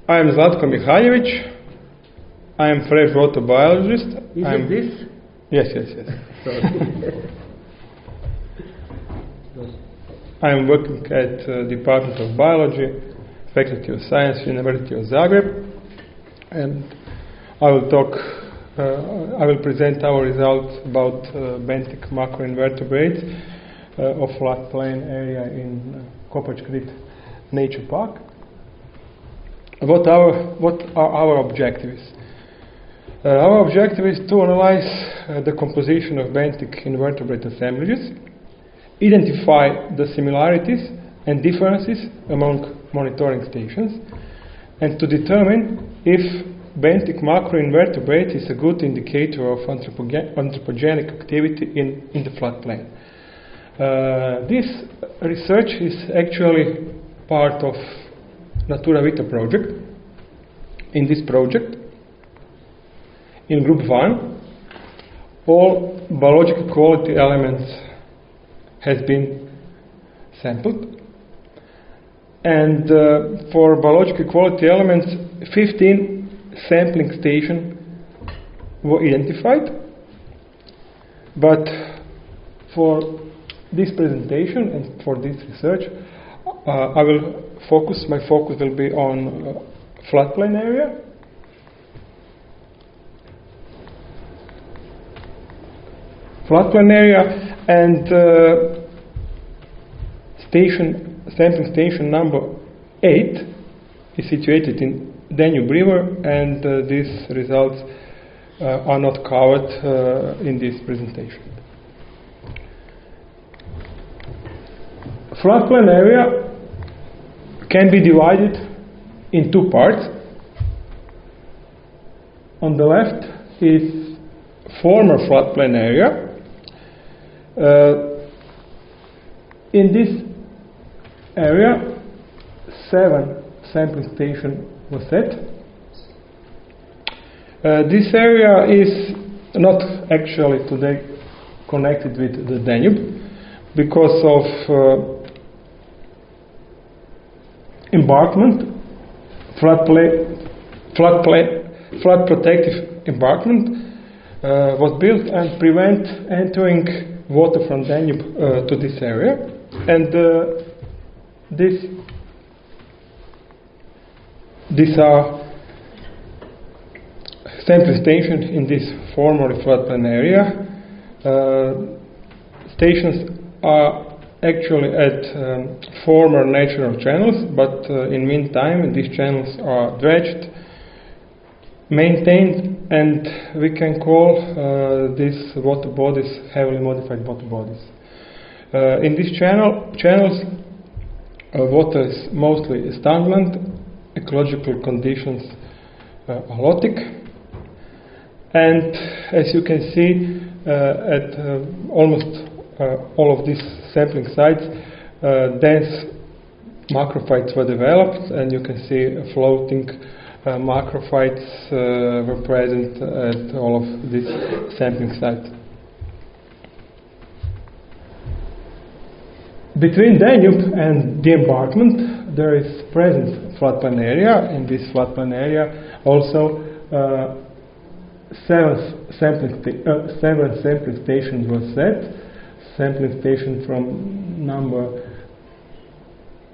I am ZLATKO MIHALJEVIĆ. I am freshwater biologist. Is it this? Yes. I am working at Department of Biology, Faculty of Science, University of Zagreb, and I will present our results about benthic macroinvertebrates of floodplain area in Kopački Nature Park. What are our objectives? Our objective is to analyze the composition of benthic invertebrate assemblages, identify the similarities and differences among monitoring stations, and to determine if benthic macroinvertebrate is a good indicator of anthropogenic activity in the floodplain. This research is actually part of Natura Vita project. In this project, in group 1, all biological quality elements has been sampled, and for biological quality elements 15 sampling stations were identified, but for this presentation and for this research my focus will be on floodplain area. And sampling station number 8 is situated in Danube River, and these results are not covered in this presentation. Floodplain area can be divided in two parts. On the left is former floodplain area. In this area, 7 sampling stations were set. This area is not actually today connected with the Danube because of embankment, flood protective embankment was built and prevent entering water from Danube to this area, and these are sampling stations in this former floodplain area. Stations are actually at former natural channels, but in meantime these channels are dredged, maintained, and we can call these water bodies heavily modified water bodies. In these channels, water is mostly stagnant, ecological conditions are lotic, and as you can see at almost all of these sampling sites, dense macrophytes were developed, and you can see floating macrophytes were present at all of these sampling sites. Between Danube and the embankment there is present floodplain area. In this floodplain area also 7 sampling stations were set. Sampling station from number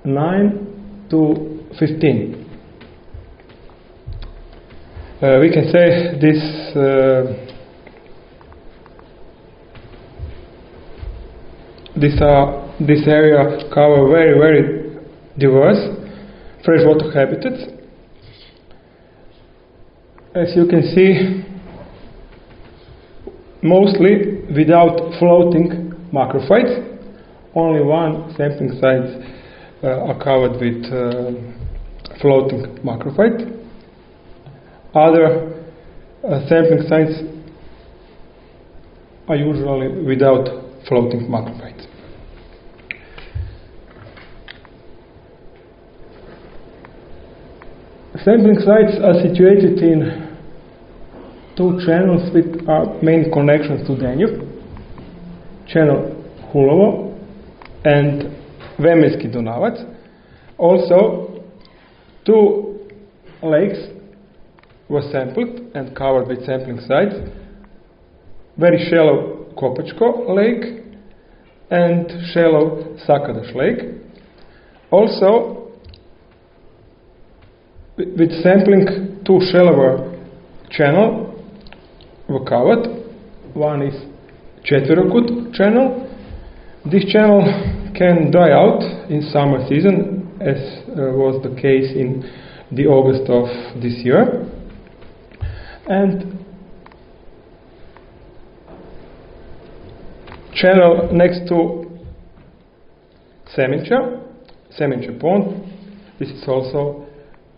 9 to 15. We can say this area cover very diverse freshwater habitats. As you can see, mostly without floating macrophytes. Only 1 sampling sites are covered with floating macrophyte. Other sampling sites are usually without floating macrophytes. Sampling sites are situated in 2 channels with main connections to Danube. Channel Hulovo and Vemenski Donavac. Also 2 lakes were sampled and covered with sampling sites. Very shallow Kopački lake and shallow Sakadaš lake. Also, with sampling, two shallower channels were covered. One is Četverokut channel. This channel can dry out in summer season, as was the case in the August of this year. And channel next to Semenča pond. This is also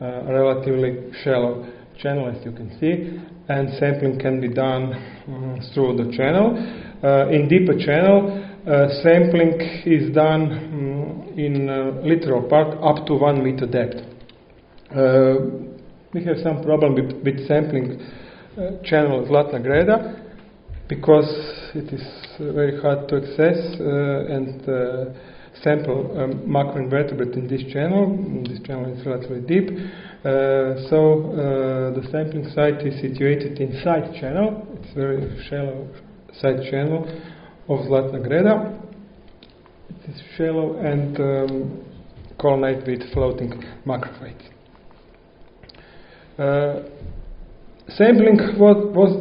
a relatively shallow channel, as you can see, and sampling can be done through the channel. In deeper channel, sampling is done in littoral part up to 1 meter depth. We have some problem with sampling channel Zlatna Greda because it is very hard to access and sample macroinvertebrate in this channel. This channel is relatively deep. So the sampling site is situated inside channel. It's a very shallow side channel of Zlatna Greda. It is shallow and colonized with floating macrophytes. Sampling was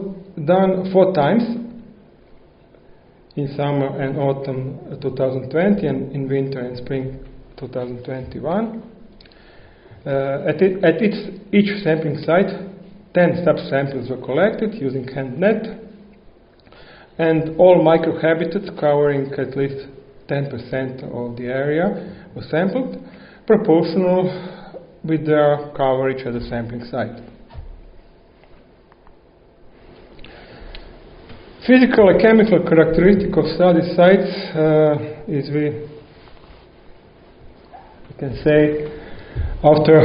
done 4 times, in summer and autumn 2020 and in winter and spring 2021. At each sampling site, 10 sub-samples were collected using hand net, and all microhabitats covering at least 10% of the area were sampled, proportional with their coverage at the sampling site. Physical and chemical characteristic of study sites is we can say after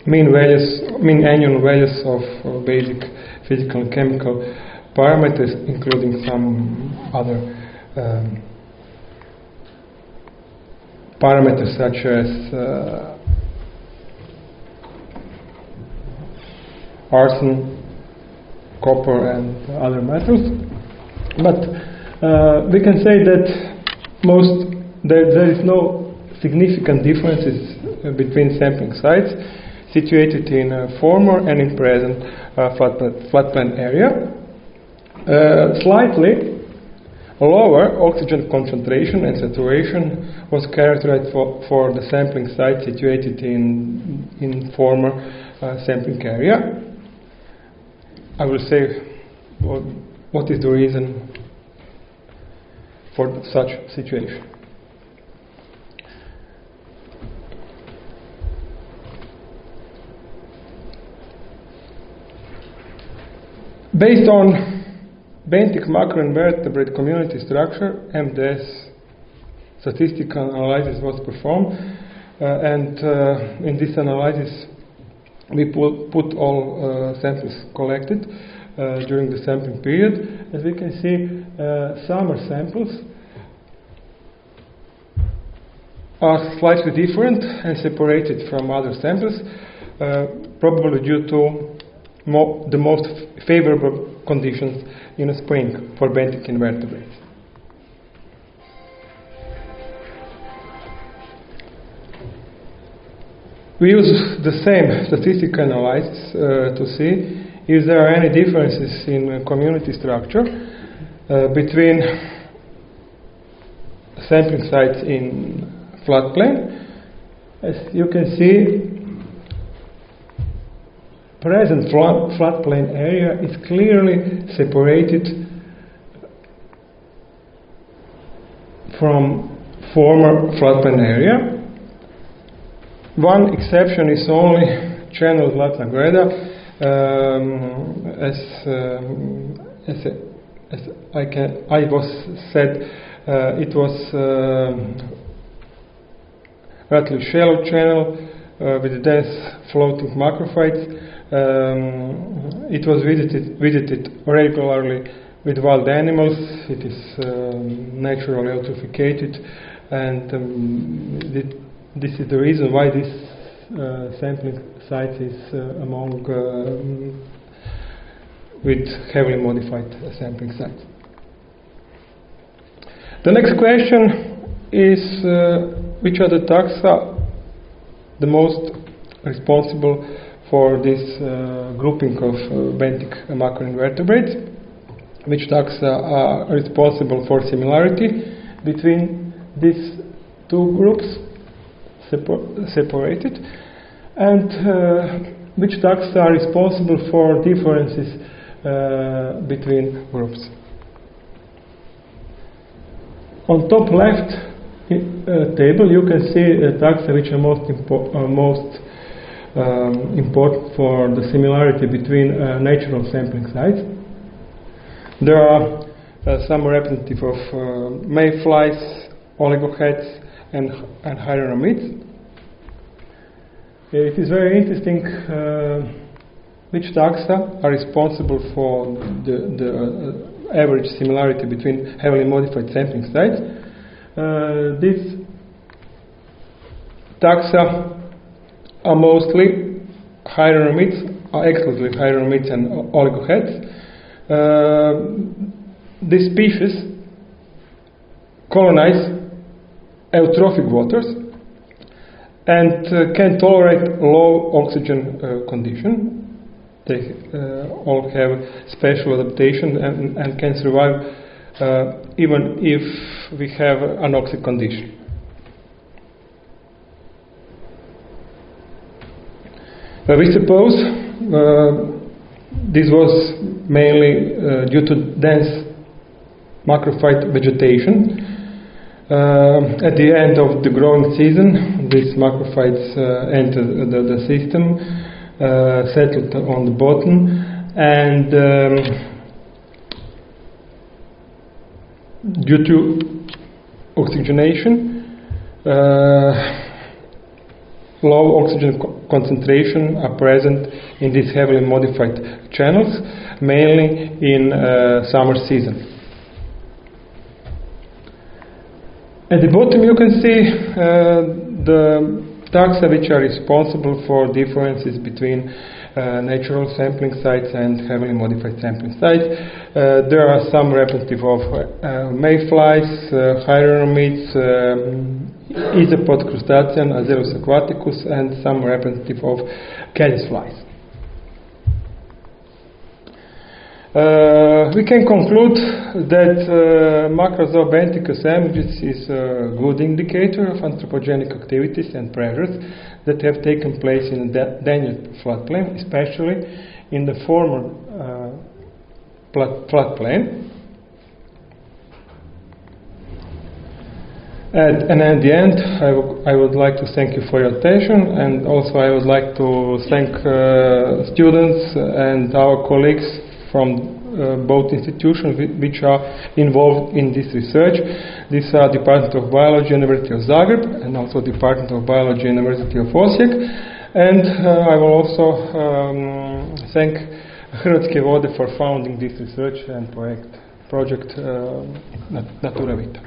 mean annual values of basic physical and chemical parameters, including some other parameters such as arsen, copper and other metals. But we can say that there is no significant differences between sampling sites situated in former and in present floodplain area. Slightly lower oxygen concentration and saturation was characterized for the sampling site situated in former sampling area. I will say what is the reason for such situation. Based on benthic macroinvertebrate community structure, MDS statistical analysis was performed, and in this analysis we put all samples collected during the sampling period. As we can see, summer samples are slightly different and separated from other samples, probably due to the most favorable conditions in the spring for benthic invertebrates. We use the same statistical analysis to see if there are any differences in community structure between sampling sites in floodplain. As you can see, present floodplain area is clearly separated from former floodplain area. One exception is only channel Zlatna Greda. It was relatively shallow channel with dense floating macrophytes. It was visited regularly with wild animals. It is naturally eutrophicated, and this is the reason why this sampling sites is among with heavily modified sampling sites. The next question is which are the taxa the most responsible for this grouping of benthic macroinvertebrates? Which taxa are responsible for similarity between these two groups separated, and which taxa are responsible for differences between groups? On top left table you can see taxa which are most important for the similarity between natural sampling sites. There are some representative of mayflies, oligoheads, and hieronymids. It is very interesting which taxa are responsible for the average similarity between heavily modified sampling sites. These taxa are mostly hieronymids, are exclusively hieronymids and oligoheads. These species colonize eutrophic waters and can tolerate low oxygen condition. They all have special adaptation and can survive even if we have anoxic condition. We suppose this was mainly due to dense macrophyte vegetation. At the end of the growing season, these macrophytes entered the system, settled on the bottom, and due to oxygenation, low oxygen concentration are present in these heavily modified channels, mainly in summer season. At the bottom you can see the taxa which are responsible for differences between natural sampling sites and heavily modified sampling sites. There are some representative of mayflies, hieronymids, isopod crustacean, Azellus aquaticus, and some representative of caddisflies. We can conclude that Makrozoobentos assemblages is a good indicator of anthropogenic activities and pressures that have taken place in the Danube floodplain, especially in the former floodplain. And at the end, I would like to thank you for your attention, and also I would like to thank students and our colleagues from both institutions which are involved in this research. These are Department of Biology, University of Zagreb, and also Department of Biology, University of Osijek. And I will also thank Hrvatske vode for founding this research and project Natura Vita.